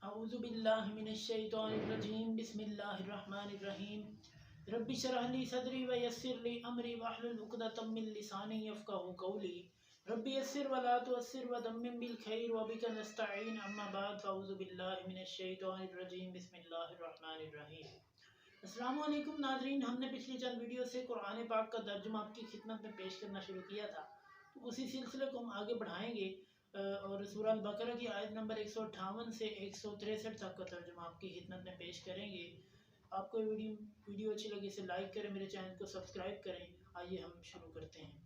اعوذ باللہ من الشیطان الرجیم بسم اللہ الرحمن الرحیم رب اشرح لی صدری ویسر لی امری واحلل عقدۃ من لسانی یفقہوا قولی رب یسر ولا تعسر ودمم بالخیر وبک نستعین اما بعد فاعوذ باللہ من الشیطان الرجیم بسم اللہ الرحمن الرحیم۔ السلام علیکم ناظرین، ہم نے پچھلی چند ویڈیو سے قرآن پاک کا ترجمہ آپ کی خدمت میں پیش کرنا شروع کیا تھا، تو اسی سلسلے کو ہم آگے بڑھائیں گے اور سورہ البقرہ کی آیت نمبر 158 سے 163 تک کا ترجمہ آپ کی خدمت میں پیش کریں گے۔ آپ کو ویڈیو اچھی لگے اسے لائک کریں، میرے چینل کو سبسکرائب کریں۔ آئیے ہم شروع کرتے ہیں۔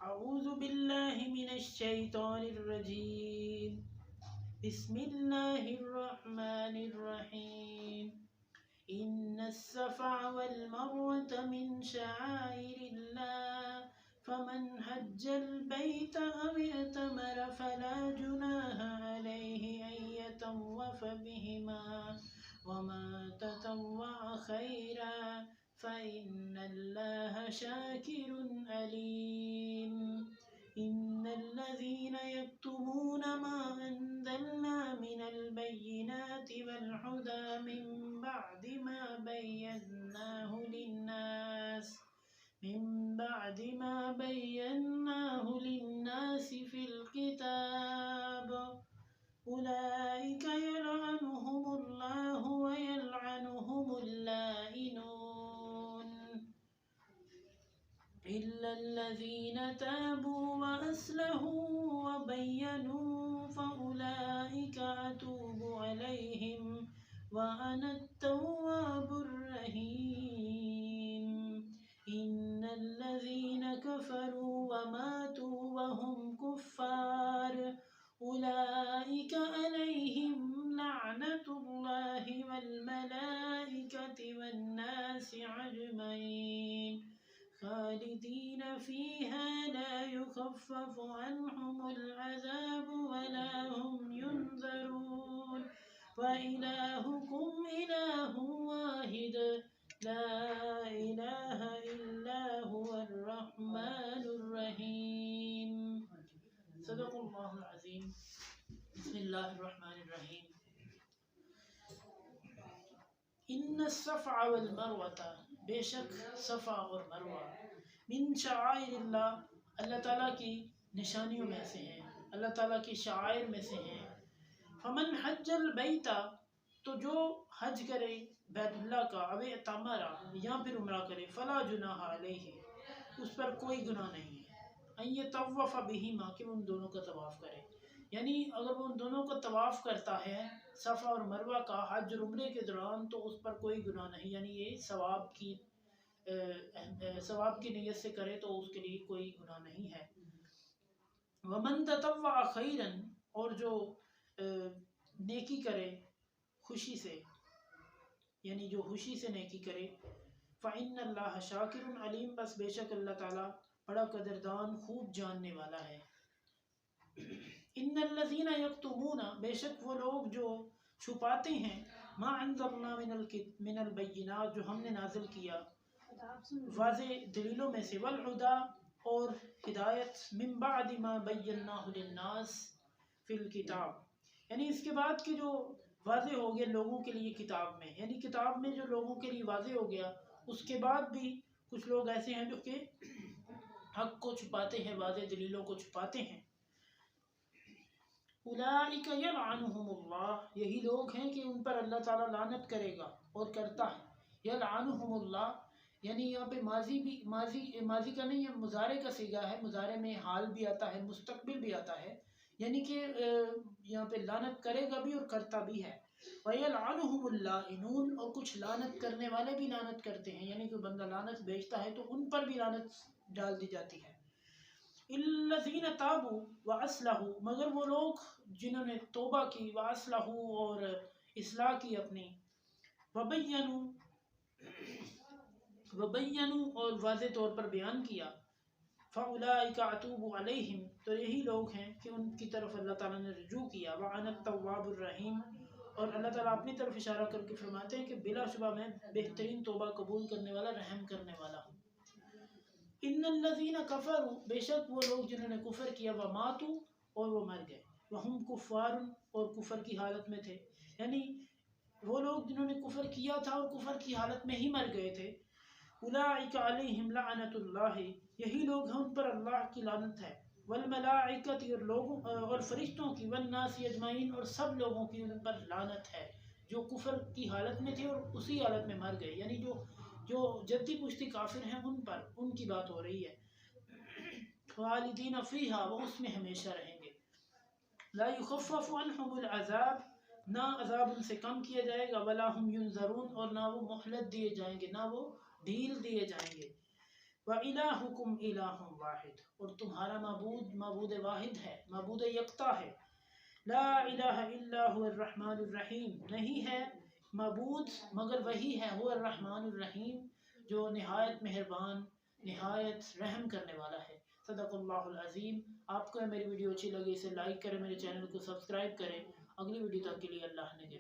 اعوذ باللہ من الشیطان الرجیم بسم اللہ الرحمن الرحیم ان الصفا والمروة من شعائر اللہ فمن حج البيت أو اعتمر فلا جناح عليه أن يطوف بهما وما تطوع خيرا فإن الله شاكر عليم إن الذين يكتمون ما أنزلنا من البينات والهدى من بعد ما بيناه للناس في الكتاب أولئك يلعنهم الله ويلعنهم اللائنون إلا الذين تابوا وأصلحوا وبينوا فأولئك أتوب عليهم وأنا التواب الرحيم إن الذين كفروا وماتوا وهم كفار أولئك عليهم لعنة الله والملائكة والناس أجمعين خالدين فيها لا يخفف عنهم العذاب ولا هم ينذرون وإلهكم إله واحد لا إله إلا هو الرحمن الرحيم صدق اللہ العظیم۔ بسم اللہ الرحمن الرحیم۔ ان الصفا والمروہ، بے شک صفا اور مروہ، من شعائر اللہ، اللہ تعالیٰ کی نشانیوں میں سے ہیں، اللہ تعالیٰ کی شعائر میں سے ہیں۔ فمن حج البیت، تو جو حج کرے بیت اللہ کا، او اعتمر یا پھر عمرہ کرے، فلا جناح علیہ، اس پر کوئی گناہ نہیں ہے، ان یطوف بہما، کہ وہ ان دونوں کا طواف کرے، یعنی اگر وہ ان دونوں کا طواف کرتا ہے صفا اور مروہ کا حج اور عمرے کے دوران تو اس پر کوئی گناہ نہیں، یعنی یہ ثواب کی نیت سے کرے تو اس کے لیے کوئی گناہ نہیں ہے۔ ومن تطوع خیرا، اور جو نیکی کرے خوشی سے، یعنی جو خوشی سے نیکی کرے، فإن اللہ شاکر علیم، بس بے شک اللہ تعالیٰ بڑا قدردان خوب جاننے والا ہے۔ ان الذین یکتمون، بے شک وہ لوگ جو چھپاتے ہیں، ما انزلنا من البینات، جو ہم نے نازل کیا واضح دلیلوں میں سے، والہدی، اور ہدایت، من بعد ما بیناہ للناس فی الکتاب، یعنی اس کے بعد کہ جو واضح ہو گیا لوگوں کے لیے کتاب میں، یعنی کتاب میں جو لوگوں کے لیے واضح ہو گیا، اس کے بعد بھی کچھ لوگ ایسے ہیں جو کہ حق کو چھپاتے ہیں، واضح دلیلوں کو چھپاتے ہیں۔ اولئک یلعنہم اللہ، یہی لوگ ہیں کہ ان پر اللہ تعالیٰ لعنت کرے گا اور کرتا ہے۔ یلعنہم اللہ، یعنی یہاں پہ ماضی کا نہیں، یہ مضارع کا صیغہ ہے، مضارع میں حال بھی آتا ہے، مستقبل بھی آتا ہے، یعنی کہ یہاں پہ لعنت کرے گا بھی اور کرتا بھی ہے۔ وَيَلْعَنُهُمُ اللَّائِنُونَ، اور کچھ لعنت کرنے والے بھی لعنت کرتے ہیں، یعنی کہ بندہ لعنت بیچتا ہے تو ان پر بھی لعنت ڈال دی جاتی ہے۔ الَّذِينَ تَابُوا وَأَصْلَحُوا، مگر وہ لوگ جنہوں نے توبہ کی، وَأَصْلَحُوا، اور اصلاح کی اپنی، وَبَيَّنُوا، اور واضح طور پر بیان کیا، فَأُولَئِكَ أَتُوبُ عَلَيْهِمْ، تو یہی لوگ ہیں کہ ان کی طرف اللہ تعالیٰ نے رجوع کیا، وَأَنَا التَّوَّابُ الرَّحِيمُ، اور اللہ تعالیٰ اپنی طرف اشارہ کر کے فرماتے ہیں کہ بلا شبہ میں بہترین توبہ قبول کرنے والا، رحم کرنے والا ہوں۔ ان الذین کفروا، بے شک وہ لوگ جنہوں نے کفر کیا، وماتوا، اور وہ مر گئے، وہم کفار، اور کفر کی حالت میں تھے، یعنی وہ لوگ جنہوں نے کفر کیا تھا اور کفر کی حالت میں ہی مر گئے تھے، اولئک علیہم لعنت اللہ، یہی لوگ ہیں ان پر اللہ کی لعنت ہے، والملائکۃ اور لوگوں اور فرشتوں کی، والناس اجمعین اور سب لوگوں کی ان پر لعنت ہے جو کفر کی حالت میں تھے اور اسی حالت میں مر گئے، یعنی جو جدی پشتی کافر ہیں ان پر، ان کی بات ہو رہی ہے، خالدین فیہا، وہ اس میں ہمیشہ رہیں گے، لا یخفف عنہم العذاب، نہ عذاب ان سے کم کیا جائے گا، ولا ہم ینظرون، اور نہ وہ مہلت دیے جائیں گے، نہ وہ ڈھیل دیے جائیں گے، وَإِلَٰهُكُمْ إِلَٰهٌ واحد، اور تمہارا معبود معبود واحد ہے، معبود یکتا ہے، لا الہ الا هو الرحمن الرحیم، نہیں ہے معبود مگر وہی ہے، هو الرحمن الرحیم، جو نہایت مہربان نہایت رحم کرنے والا ہے۔ صدق اللہ العظیم۔ آپ کو میری ویڈیو اچھی لگی اسے لائک کریں، میرے چینل کو سبسکرائب کریں، اگلی ویڈیو تک کے لیے اللہ نے کے